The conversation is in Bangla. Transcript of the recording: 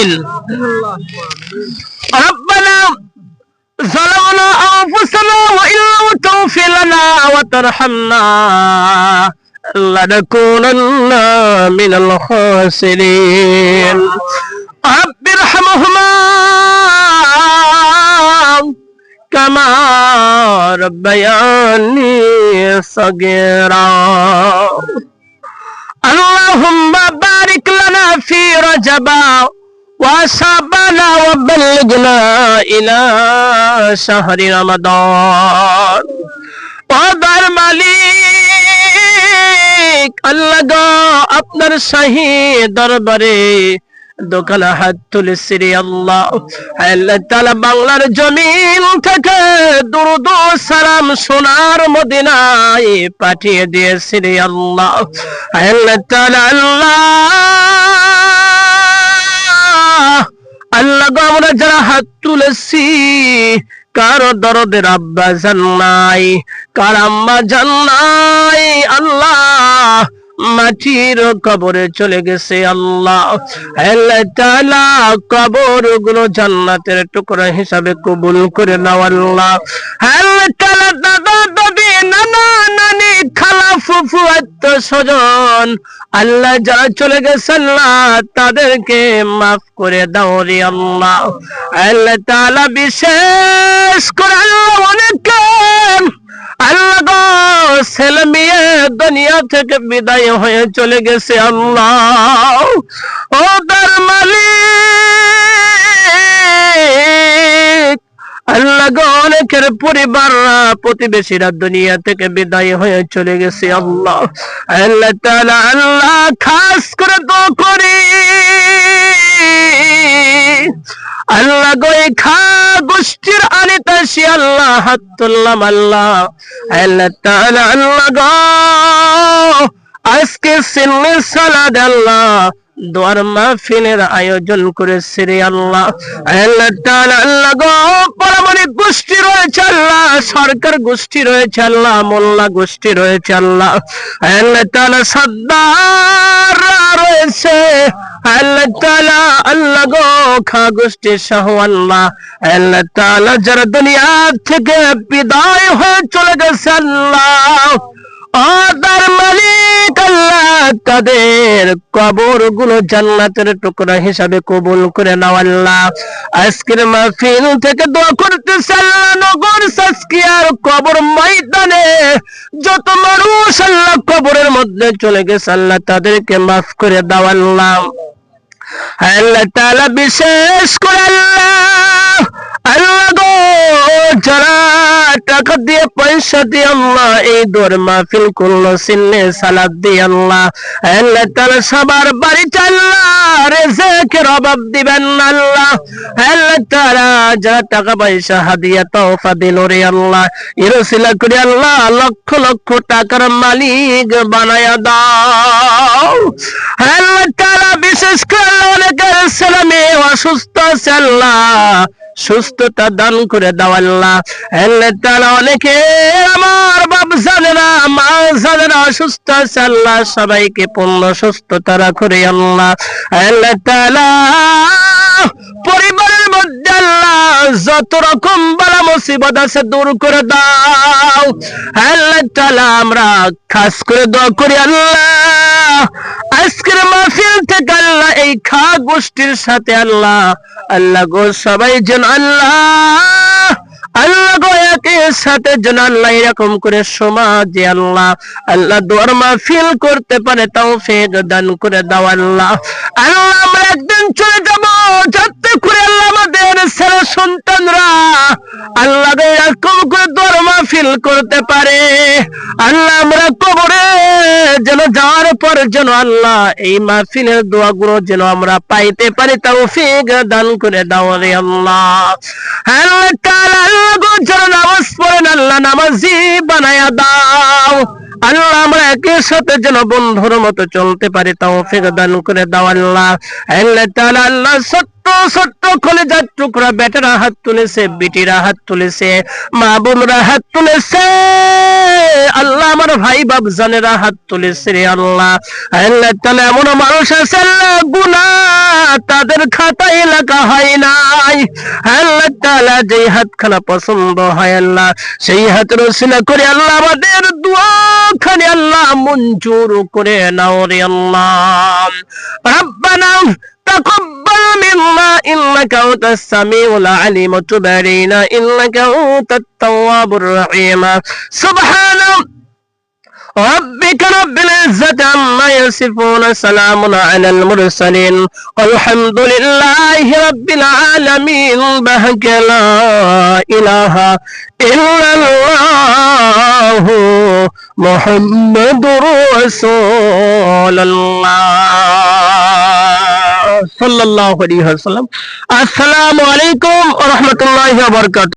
আমিন। রব্বানা ظلمنا أنفسنا وإن لم تغفر لنا وترحمنا لنكونن من الخاسرين رب ارحمهما كما ربياني صغيرا اللهم بارك لنا في رجب وصابنا وبلغنا إلى شهر رمضان ওদার মালিক আল্লাহ গো আপনার শাহী দরবারে দোকানে হাত তুলেছি রে আল্লাহ। আল্লাহ তাআলা বাংলার জমিন থেকে দুরূদ ও সালাম সোনার মদিনায় পাঠিয়ে দিয়েছি রে আল্লাহ। আল্লাহ তাআলা আল্লাহ গো আমরা যারা হাত তুলেছি কারো দরদের আব্বা জান নাই, কার আম্মা জান নাই, আল্লাহ মাটির কবরে চলে গেছে আল্লাহ। আল্লাহ তাআলা কবর গুলো জান্নাতের টুকরা হিসাবে কবুল করে নাও আল্লাহ। আল্লাহ তাআলা দাদা দাদি নানা নানি খালা ফুফু আত্মীয়স্বজন আল্লাহ যারা চলে গেছে আল্লাহ তাদেরকে মাফ করে দাও রে আল্লাহ। আল্লাহ তাআলা বিশেষ করে আল্লাহ অনেকে আল্লাহ গো ছেলে মেয়ে দুনিয়া থেকে বিদায় হয়ে চলে গেছে আল্লাহ। ও তার মালিক আল্লাহ গো অনেকের পরিবাররা প্রতিবেশীরা দুনিয়া থেকে বিদায় হয়ে চলে গেছে আল্লাহ। আল্লাহ তাআলা আল্লাহ খাস করে দোয়া করি আল্লাহ গো এই খা গোষ্ঠীর আনিতাসী আল্লাহ হাত তুললাম আল্লাহ। আল্লাহ তাআলা আল্লাহ গো আজকে সিন্নি সালাদ আল্লাহ দোয়ার মাহফিলের আয়োজন করেছে রে আল্লাহ। আল্লাহ তাআলা আল্লাহ গো পারমাণবিক গোষ্ঠী রয়েছে আল্লাহ, সরকার গোষ্ঠী রয়েছে আল্লাহ, মোল্লা গোষ্ঠী রয়েছে আল্লাহ। আল্লাহ তাআলা সর্দার রয়েছে আল্লাহ তাআলা আল্লাহ গো খা গোষ্ঠী সহ আল্লাহ। আল্লাহ তাআলা যারা দুনিয়া থেকে বিদায় হয়ে চলে গেছে আল্লাহ ওদের মালিক আল্লাহ তাদের কবর গুলো জান্নাতের টুকরা হিসাবে কবুল করে নাও আল্লাহ। আজকের মাহফিল থেকে দোয়া করতেছি আল্লাহ নগর সাসকিয়ার কবর ময়দানে যত মানুষ আল্লাহ কবরের মধ্যে চলে গেছে আল্লাহ তাদেরকে মাফ করে দাও আল্লাহ। আল্লাহ তাআলা বিশেষ করে আল্লাহ আল্লাহ গো যারা টাকা দিয়ে পয়সা দিয়ে আল্লাহ এই দোয়ার মাহফিল করলো সিন্নে সালাদ দিয়ে আল্লাহ। আল্লাহ তাআলা সবার বাড়িতে আল্লাহ রিজকের অভাব দিবেন না আল্লাহ। আল্লাহ তাআলা যারা টাকা পয়সা হাদিয়া তোহফা দিল রে আল্লাহ ইরসিলা করে আল্লাহ লক্ষ লক্ষ টাকার মালিক বানায়া দাও। আল্লাহ তাআলা বিশেষ করে অনেকের ছেলে মেয়ে অসুস্থ আছে আল্লাহ সুস্থতা দান করে দাও আল্লাহ। আল্লাহ তাআলা অনেকে আমার বাপ জানেরা মা জানেরা অসুস্থ আছে আল্লাহ সবাইকে পূর্ণ সুস্থতা রাখো রে আল্লাহ। আল্লাহ তাআলা পরিবারের মধ্যে আল্লাহ যত রকম বালা মুসিবত আছে দূর করে দাও। আল্লাহ তাআলা আমরা খাস করে দোয়া করি আল্লাহ আজকের মাহফিল থেকে আল্লাহ এই খা গোষ্ঠীর সাথে আল্লাহ আল্লাহ গো সবাই যেন আল্লাহ আল্লাহ গো একের সাথে যেন আল্লাহ এরকম করে সমাজে আল্লাহ আল্লাহ দোয়ার মাহফিল করতে পারে তৌফিক দান করে দাও আল্লাহ। আল্লাহ আমরা একদিন চলে যাব যাতে করে আল্লাহ আমাদের ছেলে সন্তানরা আল্লাহ এরকম করে দোয়ার মাহফিল করতে পারে আল্লাহ। আমরা কবরে যেন যাওয়ার পর যেন আল্লাহ এই মাহফিলের দোয়াগুলো যেন আমরা পাইতে পারি তৌফিক দান করে দাও রে আল্লাহ। আল্লাহ তাআলা আল্লাহ গো যারা নামাজ পড়েন আল্লাহ নামাজি বানায়া দাও আল্লাহ আমরা একের সাথে যেন বন্ধুর মতো চলতে পারি তৌফিক দান করে দাও আল্লাহ। আল্লাহ তাআলা আল্লাহ ছোট্ট ছোট্ট কলিজার টুকরা বেটারা হাত তুলেছে, বিটিরা হাত তুলেছে, মা বোনরা হাত তুলেছে, আল্লাহ আমার ভাই বাপজানেরা হাত তুলেছে রে আল্লাহ। আল্লাহ তাআলা এমন মানুষ আছে আল্লাহ গুনাহ তাদের খাতায় লেখা হয় নাই। আল্লাহ তাআলা যে হাতখানা পছন্দ হয় আল্লাহ সেই হাতের ওসিলা করে আল্লাহ আমাদের দোয়া খানি আল্লাহ মঞ্জুর করে নাও রে আল্লাহ। রব্বানা تقبل منا إنك أنت السميع العليم وتب علينا إنك أنت التواب الرحيم سبحان ربك رب العزة عما يصفون سلام على المرسلين والحمد لله رب العالمين بهك لا إله إلا الله محمد رسول الله সাল্লাল্লাহু আলাইহি ওয়াসাল্লাম। আসসালামু আলাইকুম ওয়া রাহমাতুল্লাহি ওয়া বারাকাতুহু।